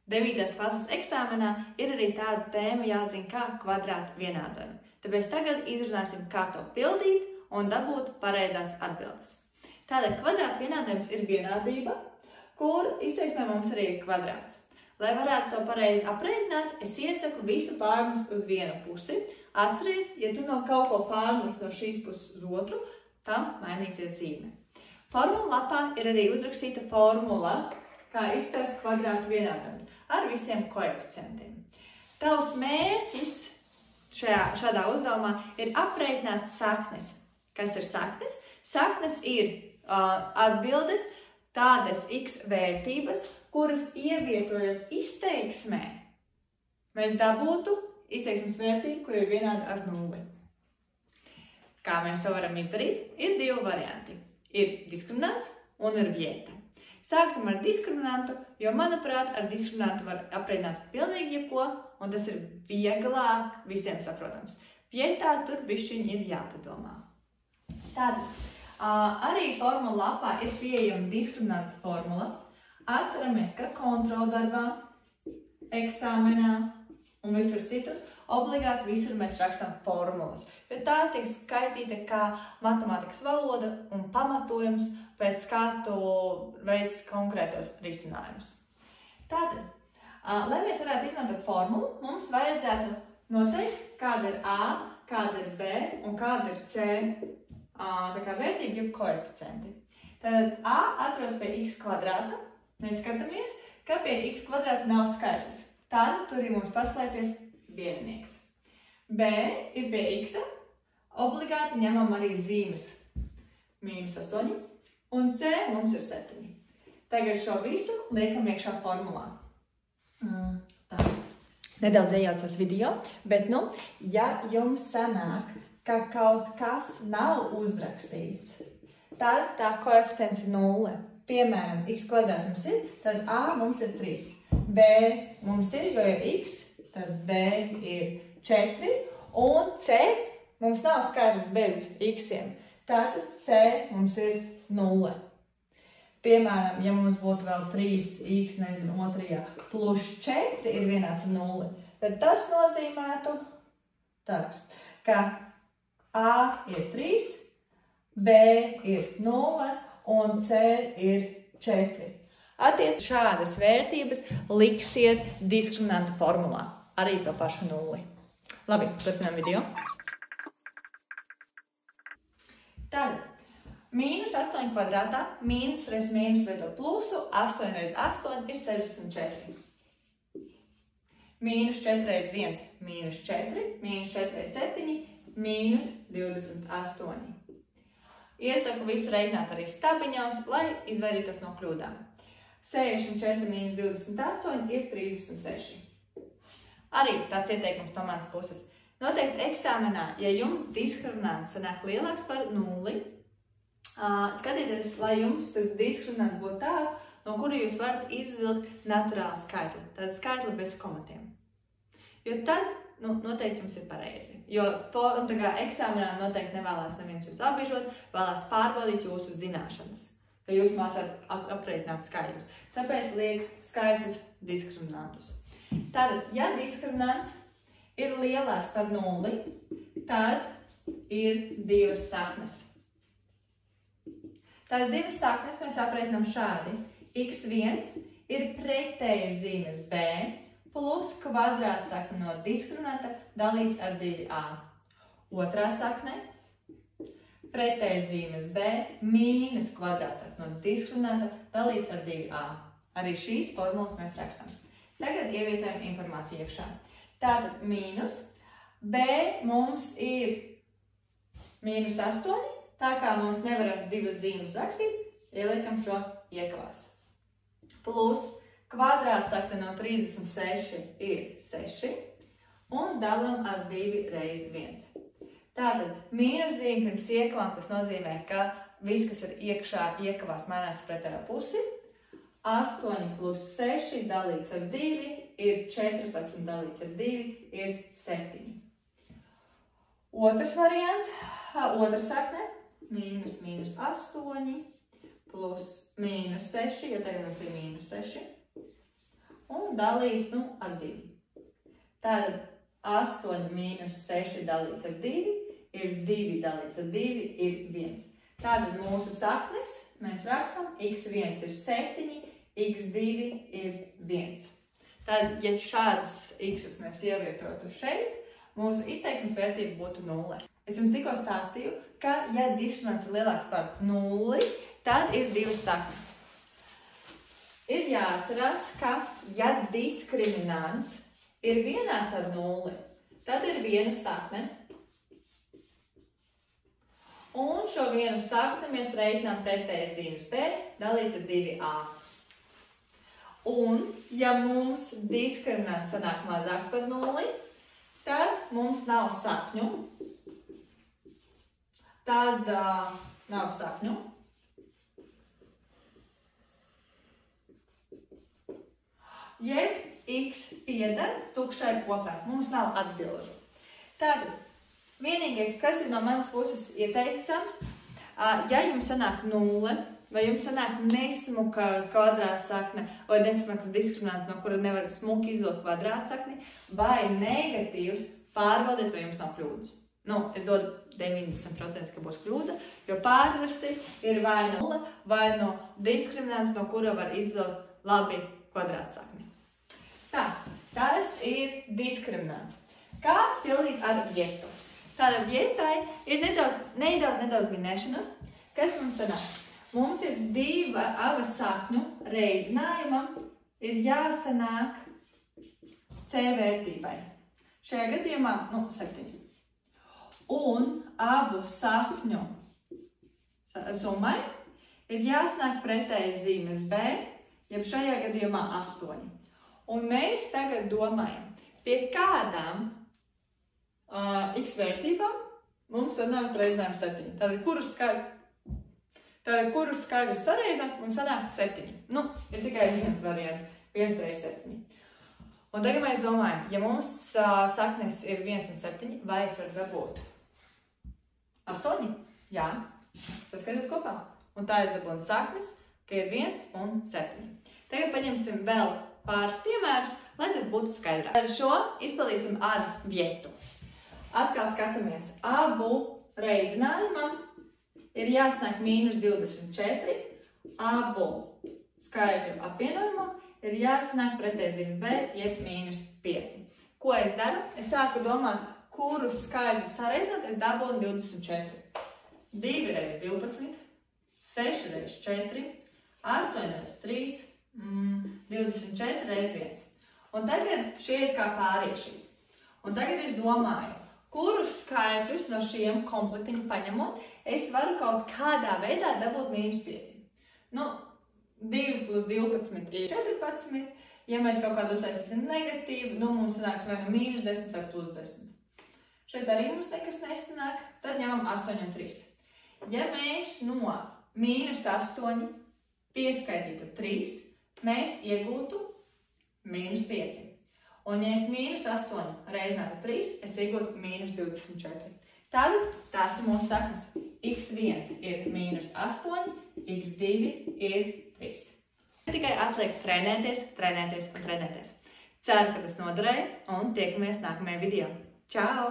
9. klases eksāmenā ir arī tāda tēma jāzina kā kvadrāta vienādojumi. Tāpēc tagad izrunāsim, kā to pildīt un dabūt pareizās atbildes. Tātad kvadrāta vienādojums ir vienādība, kur izteiksmē mums arī ir kvadrāts. Lai varētu to pareizi aprēķināt, es iesaku visu pārnest uz vienu pusi. Atceries, ja tu no kaut ko pārnest no šīs puses uz otru, tam mainīsies zīme. Formula lapā ir arī uzrakstīta formula, kā izskatās kvadrāta vienādojums ar visiem koeficientiem. Tavs mērķis šādā uzdevumā ir aprēķināt saknes. Kas ir saknes? Saknes ir atbildes tādas x vērtības, kuras ievietojot izteiksmē, mēs dabūtu izteiksmes vērtību, kur ir vienāda ar 0. Kā mēs to varam izdarīt? Ir 2 varianti. Ir diskriminants un ir vieta. Sāksim ar diskriminantu, jo, manuprāt, ar diskriminantu var aprēķināt pilnīgi jebko, un tas ir vieglāk visiem saprotams. Vietā tur bišķiņ ir jāpadomā. Tātad, arī formula lapā ir pieejama diskriminanta formula. Atceramies, ka kontroldarbā, eksāmenā un visur citur obligāti visur mēs rakstam formulas, jo tā tiek skaitīta kā matemātikas valoda un pamatojums, pēc kā tu veic konkrētos risinājumus. Tātad, lai mēs varētu izmantot formulu, mums vajadzētu noteikt, kāda ir A, kāda ir B un kāda ir C vērtība, jeb koeficienti. Tātad A atrodas pie x kvadrāta. Mēs skatāmies, ka pie x kvadrāta nav skaitlis. Tātad tur ir mums paslēpies vieninieks. B ir pie x, obligāti ņemam arī zīmes -8, un C mums ir 7. Tagad šo visu liekam iekšā formulā. Tā. Nedaudz iejaucos video, bet, ja jums sanāk, ka kaut kas nav uzrakstīts, tad tā koeficients ir 0. Piemēram, x kvadrāts mums ir, tad A mums ir 3. B mums ir, jo ir x, tad B ir 4. Un C mums nav skaitlis bez x-iem. Tātad C mums ir 0. Piemēram, ja mums būtu vēl 3x, otrajā, plus 4 ir vienāds ar 0, tad tas nozīmētu, ka A ir 3, B ir 0, un C ir 4. Attiec šādas vērtības liksiet diskriminanta formulā. Arī to pašu 0. Labi, turpinām video. Tātad, -8 kvadrātā, mīnus reiz mīnus veido plusu, 8 reiz 8 ir 64. -4 reiz 1, -4, -4 reiz 7, -28. Iesaku visu reiķināt arī stabiņos, lai izvairītos no kļūdām. 64 - 28 ir 36. Arī tāds ieteikums no manas puses. Noteikti eksāmenā, ja jums diskriminants sanāk lielāks par 0, skatieties, lai jums tas diskriminants būtu tāds, no kura jūs varat izvilkt naturālu skaitli. Tad skaitli bez komatiem. Jo tad noteikti jums ir pareizi. Jo eksāmenā noteikti nevēlās neviens jūs apbiežot, vēlās pārbaudīt jūsu zināšanas, ka jūs mācāt aprēķināt skaitļus. Tāpēc liek skaistus diskriminantus. Tātad, ja diskriminants ir lielāks par 0, tad ir 2 saknes. Tās 2 saknes mēs aprēķinām šādi. x1 ir pretējas zīmes b, plus kvadrāts sakne no diskriminanta dalīts ar 2a. Otrā sakne pretējas zīmes b mīnus kvadrāts sakne no diskriminanta dalīts ar 2a. Arī šīs formulas mēs rakstam. Tagad ievietojam informāciju iekšā. Tātad mīnus b mums ir -8, tā kā mums nevaram 2 zīmes rakstīt, ieliekam šo iekavās. Plus kvadrāts sakne no 36 ir 6 un dalam ar 2 reiz 1. Tātad mīnus zīme pirms iekavām, tas nozīmē, ka viss, kas ir iekšā iekavās, mainās pretējā pusi. 8 plus 6 dalīts ar 2 ir 14 dalīts ar 2 ir 7. Otrs variants, otra sakne, -8 plus -6, jo tagad mums ir -6. un dalīts ar 2. Tātad 8 mīnus 6 dalīts ar 2 ir 2 dalīts ar 2 ir 1. Tātad mūsu saknes mēs rakstam x1 ir 7, x2 ir 1. Tad, ja šādas x'us mēs ievietotu šeit, mūsu izteiksmes vērtība būtu 0. Es jums tikko stāstīju, ka, ja diskriminants ir lielāks par 0, tad ir 2 saknes. Ir jāatcerās, ka, ja diskriminants ir vienāds ar 0, tad ir 1 sakne. Un šo 1 sakni mēs reiķinām pretēji zīmes b dalīts ar 2a. Un, ja mums diskriminants sanāk mazāks par 0, tad mums nav sakņu. Tad nav sakņu. Jeb x pieder tukšai kopai. Mums nav atbilžu. Tātad, vienīgais, kas ir no manas puses ieteicams, ja jums sanāk 0, vai jums sanāk nesmuka kvadrātsakne, vai nesmuks diskriminants, no kura nevar smuki izvilkt kvadrātsakni, vai negatīvs, pārbaudiet, vai jums nav kļūdas. Es dodu 90%, ka būs kļūda, jo pārrasti ir vai no 0, vai no diskriminants, no kura var izvilkt labi kvadrātsakni. Tas ir diskriminants. Kā pildīt ar vietu? Tātad vietai ir nedaudz minēšana. Kas mums sanāk? Mums ir 2 sakņu reizinājumam ir jāsanāk C vērtībai. Šajā gadījumā 7. Un abu sakņu summai ir jāsanāk pretēji zīmes B, jeb šajā gadījumā 8. Un mēs tagad domājam, pie kādām x vērtībām mums sanāk reizinājums 7. Tātad, kurus skaidrus sareizināt, mums sanāk 7. Ir tikai viens variants, 1 reiz 7. Un tagad mēs domājam, ja mums saknes ir 1 un 7, vai es varu dabūt 8? Jā, tas skaidrot kopā. Un tā es dabūnu saknes, ka ir 1 un 7. Tagad paņemsim vēl pāris piemērus, lai tas būtu skaidrāk. Tad šo izpildīsim ar vietu. Atkal skatāmies. Abu reizinājumam ir jāsanāk mīnus 24. Abu skaidru apvienojumam ir jāsanāk pretēzīmes B, jeb mīnus 5. Ko es daru? Es sāku domāt, kurus skaidrus sareizināt, es dabūnu 24. 2 reiz 12, 6 reiz 4, 8 reiz 3, 24 reiz 1. Un tagad šie ir kā pārieši. Un tagad es domāju, kurus skaitļus no šiem komplektiņu paņemot, es varu kaut kādā veidā dabūt mīnus 5. 2 plus 12 ir 14. Ja mēs kaut kādu uzsaistīsim negatīvu, mums sanāks vai mīnus 10 vai plus 10. Šeit arī mums nekas nesanāk, tad ņemam 8 un 3. Ja mēs no mīnus 8 pieskaitītu 3, mēs iegūtu mīnus 5. Un, ja es mīnus 8 reizinātu 3, es iegūtu mīnus 24. Tad tās ir mūsu saknes. x1 ir mīnus 8, x2 ir 3. Tikai atliek trenēties, trenēties un trenēties. Ceru, ka tas noderēja un tiekamies nākamajā video. Čau!